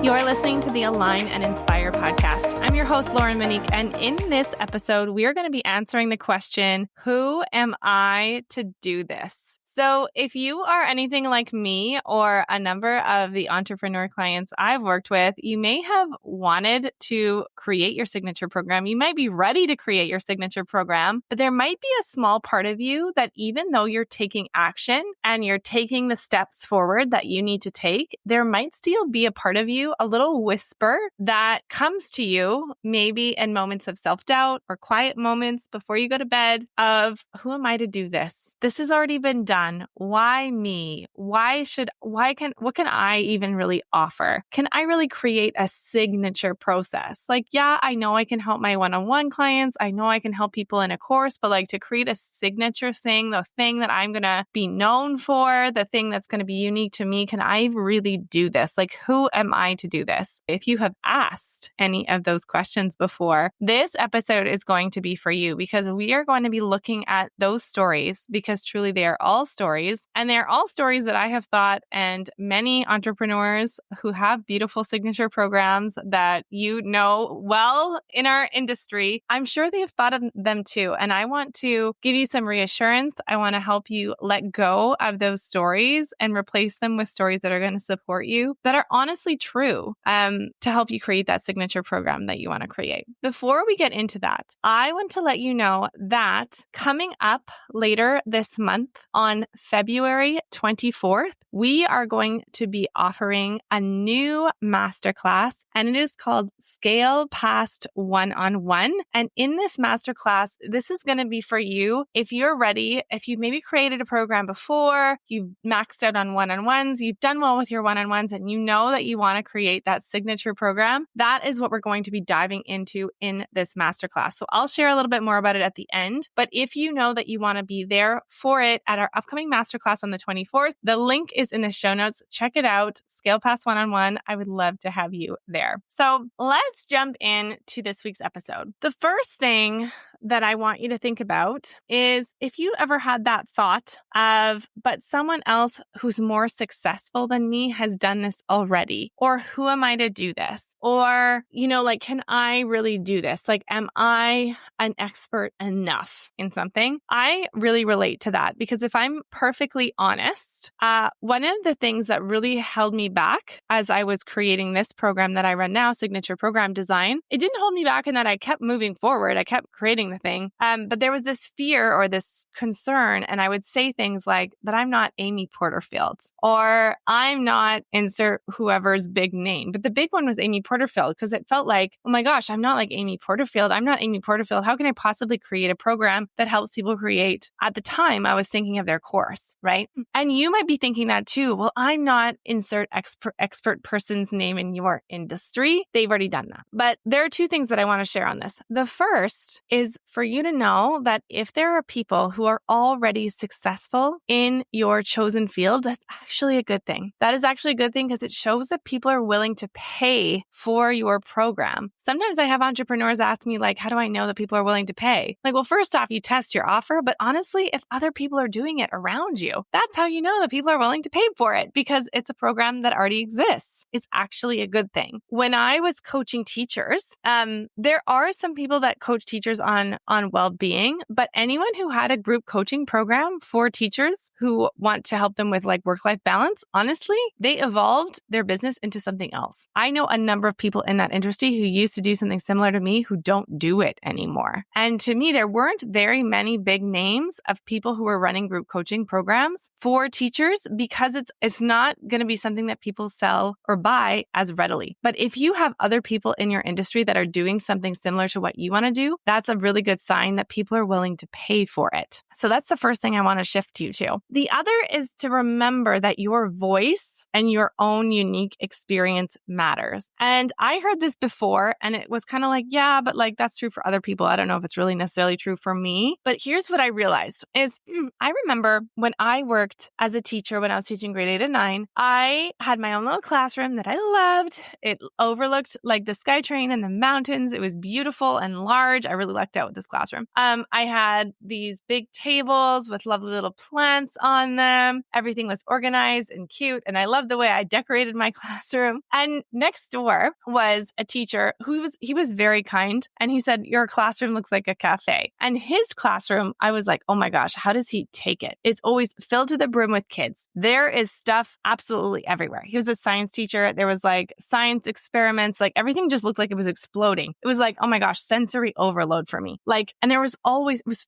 You're listening to the Align and Inspire podcast. I'm your host, Lauren Monique, and in this episode, we are going to be answering the question, who am I to do this? So if you are anything like me or a number of the entrepreneur clients I've worked with, you may have wanted to create your signature program. You might be ready to create your signature program, but there might be a small part of you that even though you're taking action and you're taking the steps forward that you need to take, there might still be a part of you, a little whisper that comes to you maybe in moments of self-doubt or quiet moments before you go to bed of, who am I to do this? This has already been done. Why me? What can I even really offer? Can I really create a signature process? Like, yeah, I know I can help my one-on-one clients. I know I can help people in a course, but like to create a signature thing, the thing that I'm going to be known for, the thing that's going to be unique to me, can I really do this? Like, who am I to do this? If you have asked any of those questions before, this episode is going to be for you because we are going to be looking at those stories because truly they are all stories. And they're all stories that I have thought, and many entrepreneurs who have beautiful signature programs that you know well in our industry, I'm sure they have thought of them too. And I want to give you some reassurance. I want to help you let go of those stories and replace them with stories that are going to support you, that are honestly true, to help you create that signature program that you want to create. Before we get into that, I want to let you know that coming up later this month on February 24th, we are going to be offering a new masterclass, and it is called Scale Past One-on-One. And in this masterclass, this is going to be for you if you're ready, if you maybe created a program before, you've maxed out on one-on-ones, you've done well with your one-on-ones, and you know that you want to create that signature program. That is what we're going to be diving into in this masterclass. So I'll share a little bit more about it at the end. But if you know that you want to be there for it at our upcoming masterclass on the 24th. The link is in the show notes. Check it out. Scale Past One-on-One. I would love to have you there. So let's jump in to this week's episode. The first thing that I want you to think about is if you ever had that thought of, but someone else who's more successful than me has done this already, or who am I to do this? Or, like, can I really do this? Like, am I an expert enough in something? I really relate to that because if I'm perfectly honest, one of the things that really held me back as I was creating this program that I run now, Signature Program Design, it didn't hold me back in that I kept moving forward. I kept creating the thing. But there was this fear or this concern. And I would say things like, but I'm not Amy Porterfield, or I'm not insert whoever's big name. But the big one was Amy Porterfield because it felt like, oh my gosh, I'm not like Amy Porterfield. I'm not Amy Porterfield. How can I possibly create a program that helps people create? At the time, I was thinking of their course, right? And you might be thinking that too. Well, I'm not insert expert person's name in your industry. They've already done that. But there are two things that I want to share on this. The first is for you to know that if there are people who are already successful in your chosen field, that's actually a good thing. That is actually a good thing because it shows that people are willing to pay for your program. Sometimes I have entrepreneurs ask me, like, how do I know that people are willing to pay? Like, well, first off, you test your offer, but honestly, if other people are doing it around you, that's how you know that people are willing to pay for it because it's a program that already exists. It's actually a good thing. When I was coaching teachers, there are some people that coach teachers on well-being, but anyone who had a group coaching program for teachers who want to help them with like work-life balance, honestly, they evolved their business into something else. I know a number of people in that industry who used to do something similar to me who don't do it anymore. And to me, there weren't very many big names of people who were running group coaching programs for teachers because it's not going to be something that people sell or buy as readily. But if you have other people in your industry that are doing something similar to what you want to do, that's a really good sign that people are willing to pay for it. So that's the first thing I want to shift you to. The other is to remember that your voice and your own unique experience matters. And I heard this before and it was kind of like, yeah, but like that's true for other people. I don't know if it's really necessarily true for me. But here's what I realized is I remember when I worked as a teacher when I was teaching grade 8 and 9, I had my own little classroom that I loved. It overlooked like the SkyTrain and the mountains. It was beautiful and large. I really lucked out with this classroom. I had these big tables with lovely little plants on them. Everything was organized and cute. And I loved the way I decorated my classroom. And next door was a teacher who was very kind. And he said, your classroom looks like a cafe. And his classroom, I was like, oh my gosh, how does he take it? It's always filled to the brim with kids. There is stuff absolutely everywhere. He was a science teacher. There was like science experiments, like everything just looked like it was exploding. It was like, oh my gosh, sensory overload for me. Like, and it was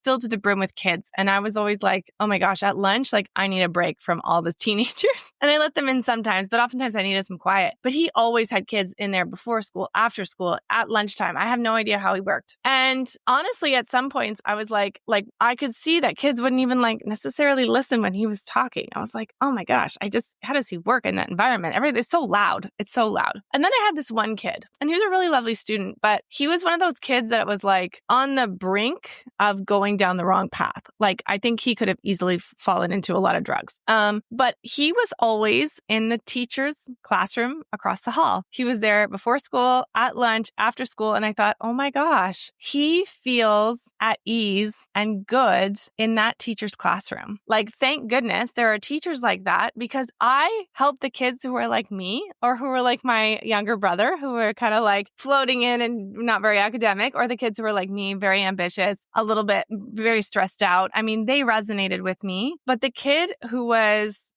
filled to the brim with kids. And I was always like, oh my gosh, at lunch, like I need a break from all the teenagers. And I let them in sometimes, but oftentimes I needed some quiet. But he always had kids in there before school, after school, at lunchtime. I have no idea how he worked. And honestly, at some points I was like I could see that kids wouldn't even like necessarily listen when he was talking. I was like, oh my gosh, how does he work in that environment? Everything is so loud. It's so loud. And then I had this one kid, and he was a really lovely student, but he was one of those kids that was like on the brink of going down the wrong path. Like I think he could have easily fallen into a lot of drugs. But he was always in the teacher's classroom across the hall. He was there before school, at lunch, after school. And I thought, oh my gosh, he feels at ease and good in that teacher's classroom. Like, thank goodness there are teachers like that, because I help the kids who are like me or who are like my younger brother, who are kind of like floating in and not very academic, or the kids who are like me, very ambitious, a little bit very stressed out. I mean, they resonated with me. But the kid who was,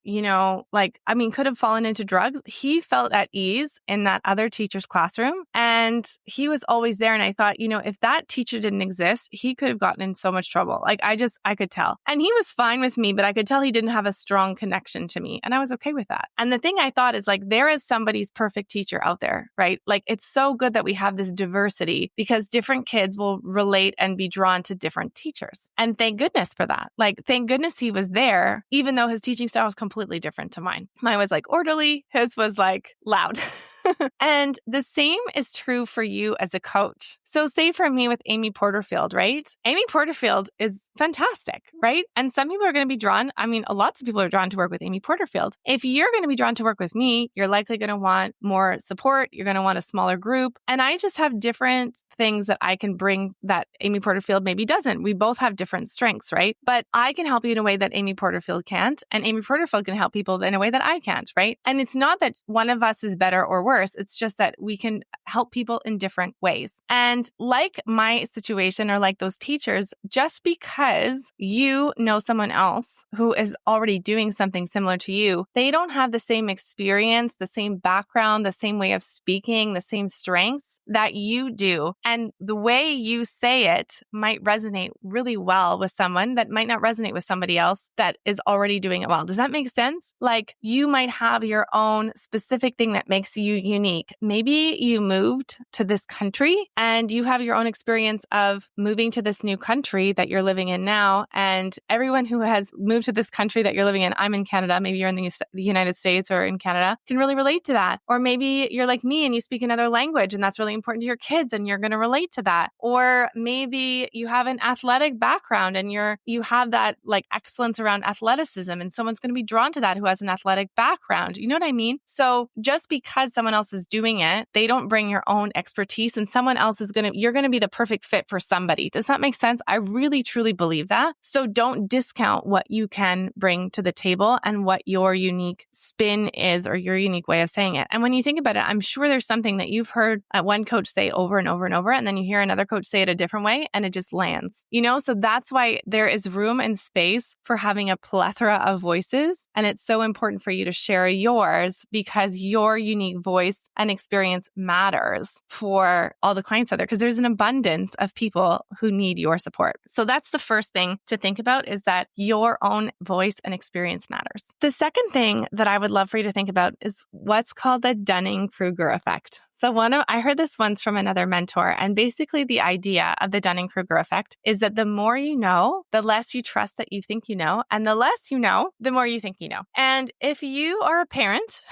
could have fallen into drugs, he felt at ease in that other teacher's classroom. And he was always there. And I thought, if that teacher didn't exist, he could have gotten in so much trouble. Like I could tell. And he was fine with me, but I could tell he didn't have a strong connection to me. And I was okay with that. And the thing I thought is like, there is somebody's perfect teacher out there, right? Like, it's so good that we have this diversity, because different kids will relate and be drawn to different teachers. And thank goodness for that. Like, thank goodness he was there, even though his teaching style was completely different to mine. Mine was like orderly. His was like loud. And the same is true for you as a coach. So say for me with Amy Porterfield, right? Amy Porterfield is fantastic, right? And some people are going to be drawn. Lots of people are drawn to work with Amy Porterfield. If you're going to be drawn to work with me, you're likely going to want more support. You're going to want a smaller group. And I just have different things that I can bring that Amy Porterfield maybe doesn't. We both have different strengths, right? But I can help you in a way that Amy Porterfield can't. And Amy Porterfield can help people in a way that I can't, right? And it's not that one of us is better or worse. It's just that we can help people in different ways. And like my situation, or like those teachers, just because you know someone else who is already doing something similar to you, they don't have the same experience, the same background, the same way of speaking, the same strengths that you do. And the way you say it might resonate really well with someone that might not resonate with somebody else that is already doing it well. Does that make sense? Like, you might have your own specific thing that makes you unique. Maybe you moved to this country and you have your own experience of moving to this new country that you're living in now. And everyone who has moved to this country that you're living in, I'm in Canada, maybe you're in the United States or in Canada, can really relate to that. Or maybe you're like me and you speak another language and that's really important to your kids and you're going to relate to that. Or maybe you have an athletic background and you have that like excellence around athleticism, and someone's going to be drawn to that who has an athletic background. You know what I mean? So just because someone else is doing it, they don't bring your own expertise, and someone else you're going to be the perfect fit for somebody. Does that make sense? I really, truly believe that. So don't discount what you can bring to the table and what your unique spin is, or your unique way of saying it. And when you think about it, I'm sure there's something that you've heard one coach say over and over and over, and then you hear another coach say it a different way and it just lands, so that's why there is room and space for having a plethora of voices. And it's so important for you to share yours, because your unique voice and experience matters for all the clients out there, because there's an abundance of people who need your support. So that's the first thing to think about, is that your own voice and experience matters. The second thing that I would love for you to think about is what's called the Dunning-Kruger Effect. So I heard this once from another mentor, and basically the idea of the Dunning-Kruger effect is that the more you know, the less you trust that you think you know, and the less you know, the more you think you know. And if you are a parent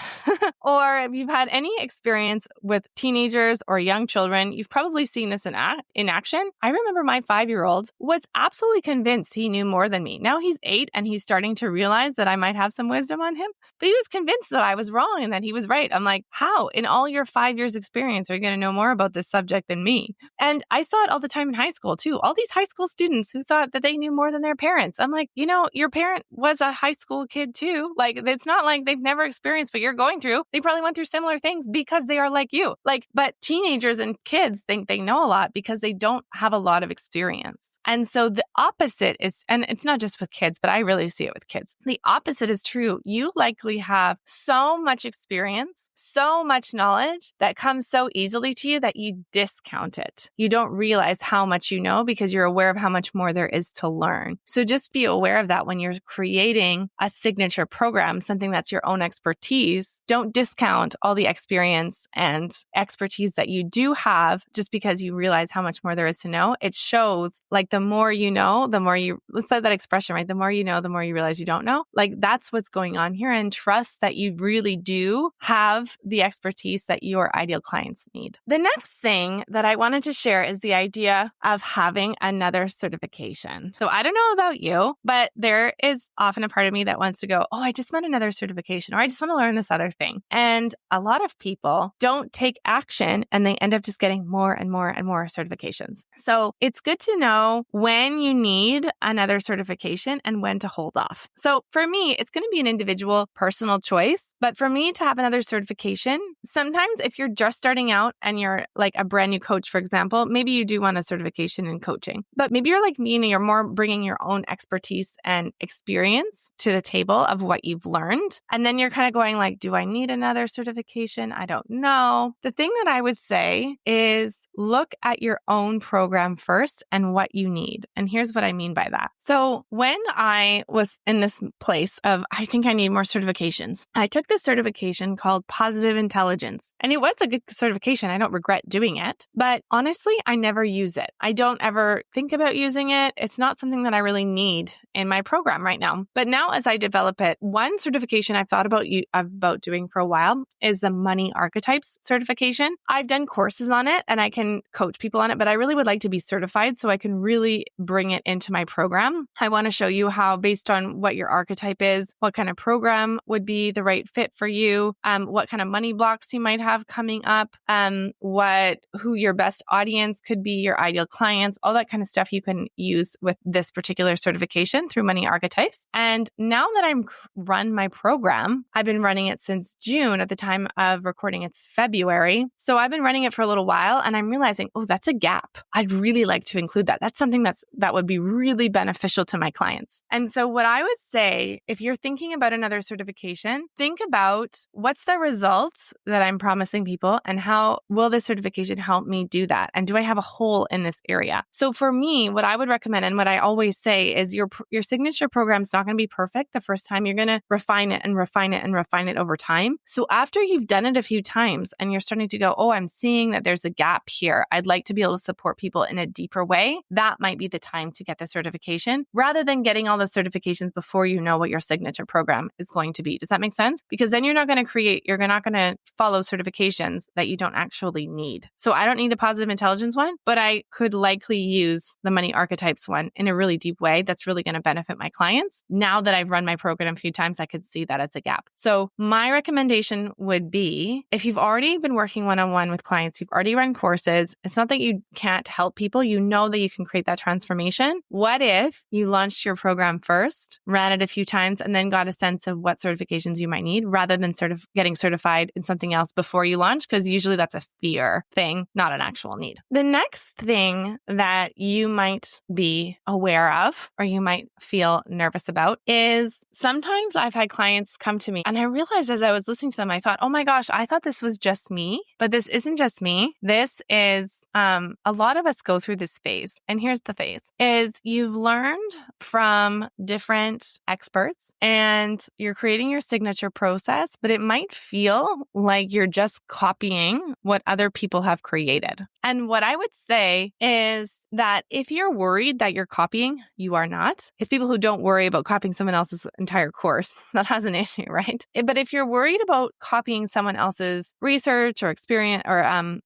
or if you've had any experience with teenagers or young children, you've probably seen this in action. I remember my 5-year-old was absolutely convinced he knew more than me. Now he's 8 and he's starting to realize that I might have some wisdom on him, but he was convinced that I was wrong and that he was right. I'm like, how in all your 5 years experience are you going to know more about this subject than me? And I saw it all the time in high school too. All these high school students who thought that they knew more than their parents. I'm like, your parent was a high school kid too. Like, it's not like they've never experienced what you're going through. They probably went through similar things because they are like you. But teenagers and kids think they know a lot because they don't have a lot of experience. And so the opposite is, and it's not just with kids, but I really see it with kids. The opposite is true. You likely have so much experience, so much knowledge that comes so easily to you that you discount it. You don't realize how much you know because you're aware of how much more there is to learn. So just be aware of that when you're creating a signature program, something that's your own expertise. Don't discount all the experience and expertise that you do have just because you realize how much more there is to know. It shows the more you know, the more let's say that expression, right? The more you know, the more you realize you don't know. That's what's going on here, and trust that you really do have the expertise that your ideal clients need. The next thing that I wanted to share is the idea of having another certification. So I don't know about you, but there is often a part of me that wants to go, oh, I just want another certification, or I just want to learn this other thing. And a lot of people don't take action and they end up just getting more and more and more certifications. So it's good to know when you need another certification and when to hold off. So for me, it's going to be an individual personal choice. But for me to have another certification, sometimes if you're just starting out and you're like a brand new coach, for example, maybe you do want a certification in coaching. But maybe you're like me and you're more bringing your own expertise and experience to the table of what you've learned. And then you're kind of going like, do I need another certification? I don't know. The thing that I would say is look at your own program first and what you need. And here's what I mean by that. So when I was in this place of, I think I need more certifications, I took this certification called Positive Intelligence. And it was a good certification. I don't regret doing it. But honestly, I never use it. I don't ever think about using it. It's not something that I really need in my program right now. But now as I develop it, one certification I've thought about doing for a while is the Money Archetypes certification. I've done courses on it and I can coach people on it, but I really would like to be certified so I can really bring it into my program. I want to show you how, based on what your archetype is, what kind of program would be the right fit for you, what kind of money blocks you might have coming up, who your best audience could be, your ideal clients, all that kind of stuff you can use with this particular certification through Money Archetypes. And now that I'm run my program, I've been running it since June. At the time of recording, it's February. So I've been running it for a little while and I'm realizing, oh, that's a gap. I'd really like to include that. That's something that would be really beneficial to my clients. And so what I would say, if you're thinking about another certification, think about what's the results that I'm promising people and how will this certification help me do that? And do I have a hole in this area? So for me, what I would recommend and what I always say is your signature program is not going to be perfect the first time. You're going to refine it and refine it and refine it over time. So after you've done it a few times and you're starting to go, oh, I'm seeing that there's a gap here. I'd like to be able to support people in a deeper way. That might be the time to get the certification rather than getting all the certifications before you know what your signature program is going to be. Does that make sense? Because then you're not going to follow certifications that you don't actually need. So I don't need the Positive Intelligence one, but I could likely use the Money Archetypes one in a really deep way that's really going to benefit my clients. Now that I've run my program a few times, I could see that as a gap. So my recommendation would be, if you've already been working one-on-one with clients, you've already run courses, it's not that you can't help people, you know that you can create that transformation. What if you launched your program first, ran it a few times, and then got a sense of what certifications you might need rather than getting certified in something else before you launch? Because usually that's a fear thing, not an actual need. The next thing that you might be aware of or you might feel nervous about is sometimes I've had clients come to me and I realized as I was listening to them, I thought, oh my gosh, I thought this was just me, but this isn't just me. This is a lot of us go through this phase. And here's the phase is you've learned from different experts and you're creating your signature process, but it might feel like you're just copying what other people have created. And what I would say is that if you're worried that you're copying, you are not. It's people who don't worry about copying someone else's entire course that has an issue, right? But if you're worried about copying someone else's research or experience or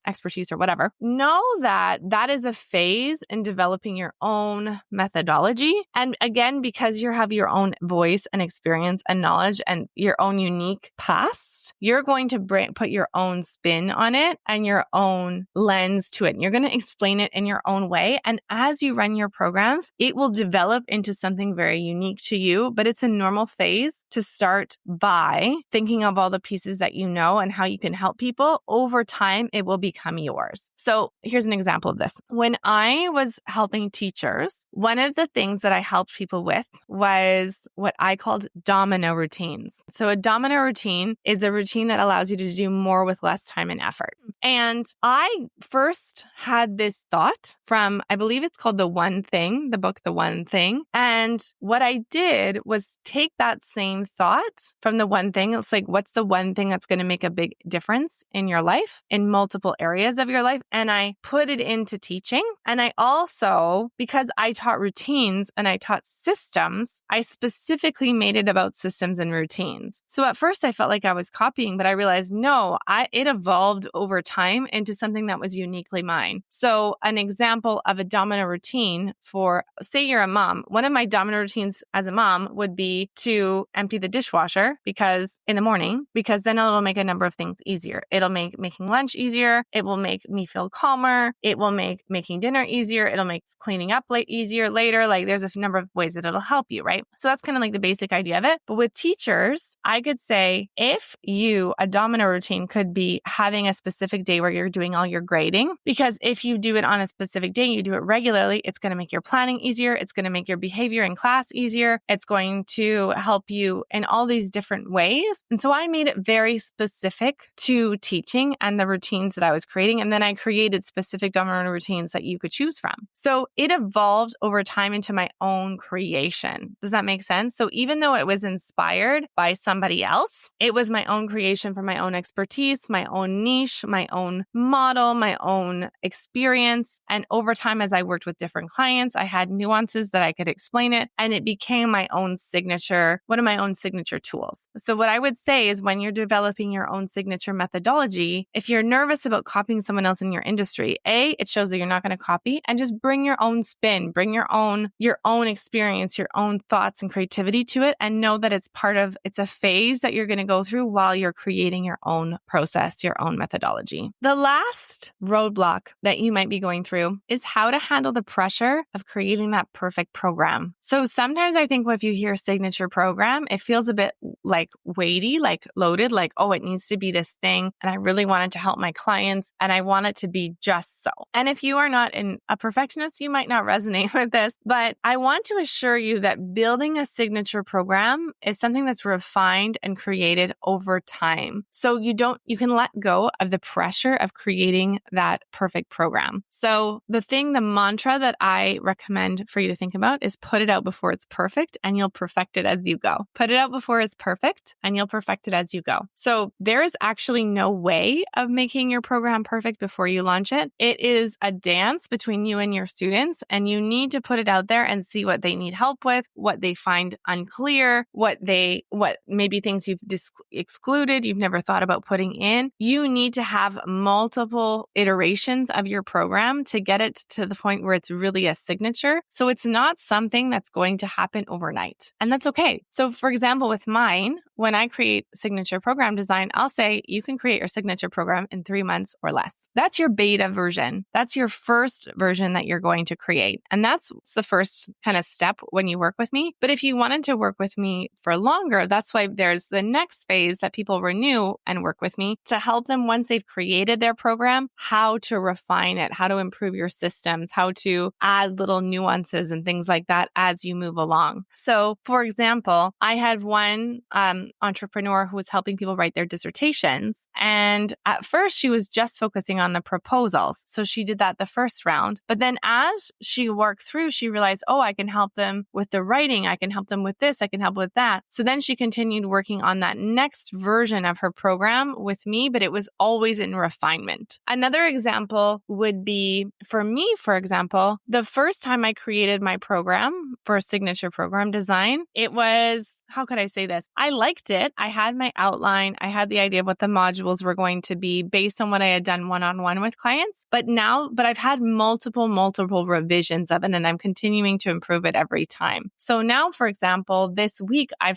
expertise or whatever, know that that is a phase in developing your own methodology. And again, because you have your own voice and experience and knowledge and your own unique past, you're going to put your own spin on it and your own lens to it. And you're going to explain it in your own way. And as you run your programs, it will develop into something very unique to you. But it's a normal phase to start by thinking of all the pieces that you know and how you can help people. Over time, it will become yours. So here's an example of this. When I was helping teachers, one of the things that I helped people with was what I called domino routines. So a domino routine is a routine that allows you to do more with less time and effort. And I first had this thought from, I believe it's called The One Thing, the book, The One Thing. And what I did was take that same thought from The One Thing. It's like, what's the one thing that's going to make a big difference in your life, in multiple areas of your life? And I put it into teaching. And I also, because I taught routines and I taught systems, I specifically made it about systems and routines. So at first I felt like I was copying, but I realized, no, it evolved over time into something that was uniquely mine. So an example of a domino routine for, say you're a mom, one of my domino routines as a mom would be to empty the dishwasher in the morning, because then it'll make a number of things easier. It'll make making lunch easier. It will make me feel calmer. It will make making dinner easier. It'll make cleaning up easier later. Like there's a number of ways that it'll help you, right? So that's kind of like the basic idea of it. But with teachers, I could say a domino routine could be having a specific day where you're doing all your grading, because if you do it on a specific day, you do it regularly, it's going to make your planning easier. It's going to make your behavior in class easier. It's going to help you in all these different ways. And so I made it very specific to teaching and the routines that I was creating. And then I created specific domino routines that you could choose from. So it evolved over time into my own creation. Does that make sense? So even though it was inspired by somebody else, it was my own creation from my own expertise, my own niche, my own model, my own experience. And over time, as I worked with different clients, I had nuances that I could explain it, and it became my own signature, one of my own signature tools. So what I would say is when you're developing your own signature methodology, if you're nervous about copying someone else in your industry, it shows that you're not going to copy, and just bring your own spin, bring your own experience, your own thoughts and creativity to it, and know that it's a phase that you're going to go through while you're creating your own process, your own methodology. The last roadblock that you might be going through is how to handle the pressure of creating that perfect program. So sometimes I think if you hear signature program, it feels a bit like weighty, like loaded, like, oh, it needs to be this thing. And I really want it to help my clients and I want it to be just so. And if you are not a perfectionist, you might not resonate with this, but I want to assure you that building a signature program is something that's refined and created over time. So you can let go of the pressure of creating that perfect program. So the mantra that I recommend for you to think about is put it out before it's perfect and you'll perfect it as you go. Put it out before it's perfect and you'll perfect it as you go. So there is actually no way of making your program perfect before you launch it. It is a dance between you and your students, and you need to put it out there and see what they need help with, what they find unclear, what maybe things you've excluded, you've never thought about putting in. You need to have multiple iterations of your program to get it to the point where it's really a signature. So it's not something that's going to happen overnight. And that's okay. So for example, with mine, when I create signature program design, I'll say you can create your signature program in 3 months or less. That's your beta version. That's your first version that you're going to create. And that's the first kind of step when you work with me. But if you wanted to work with me for longer, that's why there's the next phase that people renew and work with me to help them once they've created their program, how to refine it, how to improve your systems, how to add little nuances and things like that as you move along. So for example, I had one entrepreneur who was helping people write their dissertations. And at first, she was just focusing on the proposals. So she did that the first round. But then as she worked through, she realized, oh, I can help them with the writing. I can help them with this. I can help with that. So then she continued working on that next version of her program with me, but it was always in refinement. Another example would be for me, for example, the first time I created my program for a signature program design, it was, how could I say this? I liked it. I had my outline. I had the idea of what the modules were going to be based on what I had done one-on-one with clients. But I've had multiple revisions of it, and I'm continuing to improve it every time. So now, for example, this week I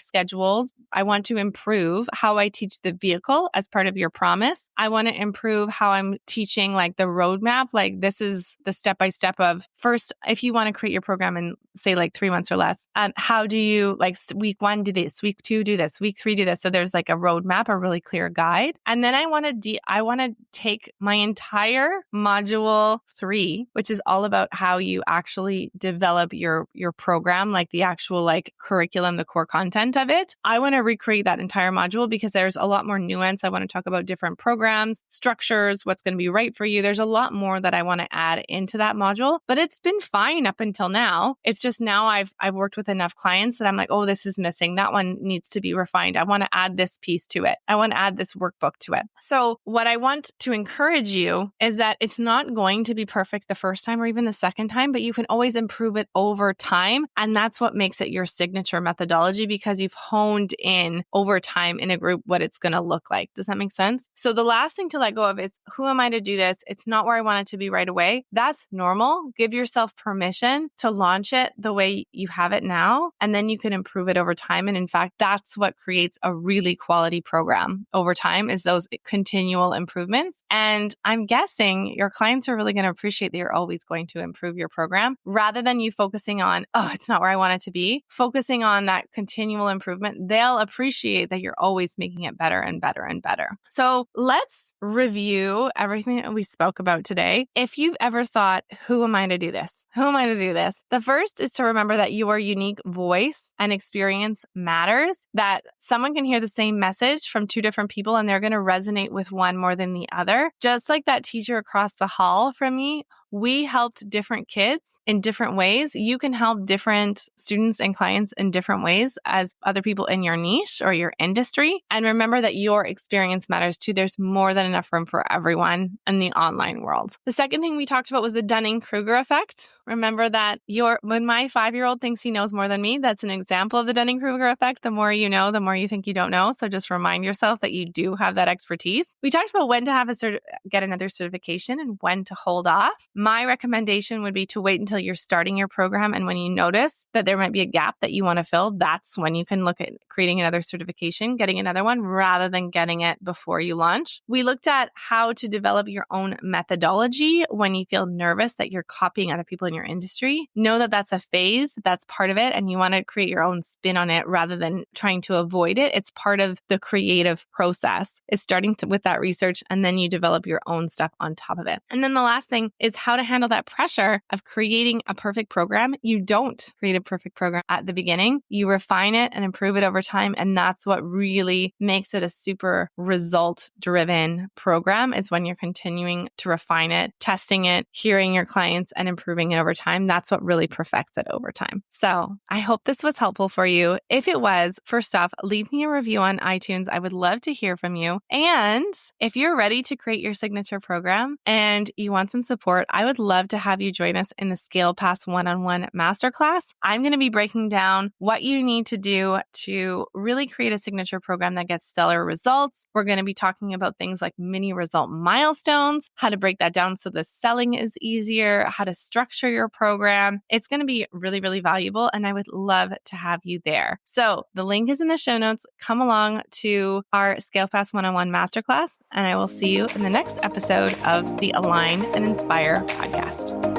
want to improve how I teach the vehicle as part of your promise. I want to improve how I'm teaching like the roadmap. Like this is the step-by-step of first, if you want to create your program in say like 3 months or less, how do you like week 1, do this, week 2, do this, week 3, do this. So there's like a roadmap, a really clear guide. And then I want to take my entire module 3, which is all about how you actually develop your program, like the actual like curriculum, the core content of it. I want to recreate that entire module because there's a lot more nuance. I want to talk about different programs, structures, what's going to be right for you. There's a lot more that I want to add into that module, but it's been fine up until now. It's just now I've worked with enough clients that I'm like, oh, this is missing. That one needs to be refined. I want to add this piece to it. I want to add this workbook to it. So what I want to encourage you is that it's not going to be perfect the first time or even the second time, but you can always improve it over time. And that's what makes it your signature methodology because you've honed in over time in a group what it's going to look like. Does that make sense? So the last thing to let go of is, who am I to do this? It's not where I want it to be right away. That's normal. Give yourself permission to launch it the way you have it now, and then you can improve it over time. And in fact, that's what creates a really quality program over time, is those continual improvements. And I'm guessing your clients are really going to appreciate that you're always going to improve your program rather than you focusing on, oh, it's not where I want it to be. Focusing on that continual improvement, they'll appreciate that you're always making it better and better and better. So let's review everything that we spoke about today. If you've ever thought, who am I to do this? Who am I to do this? The first is to remember that your unique voice and experience matters, that someone can hear the same message from 2 different people and they're going to resonate with one more than the other. Just like that teacher across the hall from me, we helped different kids in different ways. You can help different students and clients in different ways as other people in your niche or your industry. And remember that your experience matters too. There's more than enough room for everyone in the online world. The second thing we talked about was the Dunning-Kruger Effect. Remember that when my 5-year-old thinks he knows more than me, that's an example of the Dunning-Kruger Effect. The more you know, the more you think you don't know. So just remind yourself that you do have that expertise. We talked about when to get another certification and when to hold off. My recommendation would be to wait until you're starting your program. And when you notice that there might be a gap that you want to fill, that's when you can look at creating another certification, getting another one rather than getting it before you launch. We looked at how to develop your own methodology when you feel nervous that you're copying other people in your industry. Know that that's a phase, that's part of it, and you want to create your own spin on it rather than trying to avoid it. It's part of the creative process, is starting with that research, and then you develop your own stuff on top of it. And then the last thing is how to handle that pressure of creating a perfect program. You don't create a perfect program at the beginning. You refine it and improve it over time. And that's what really makes it a super result-driven program, is when you're continuing to refine it, testing it, hearing your clients and improving it over time. That's what really perfects it over time. So I hope this was helpful for you. If it was, first off, leave me a review on iTunes. I would love to hear from you. And if you're ready to create your signature program and you want some support, I would love to have you join us in the Scale Pass one-on-one masterclass. I'm going to be breaking down what you need to do to really create a signature program that gets stellar results. We're going to be talking about things like mini result milestones, how to break that down so the selling is easier, how to structure your program. It's going to be really, really valuable, and I would love to have you there. So the link is in the show notes. Come along to our Scale Pass one-on-one masterclass, and I will see you in the next episode of the Align and Inspire podcast.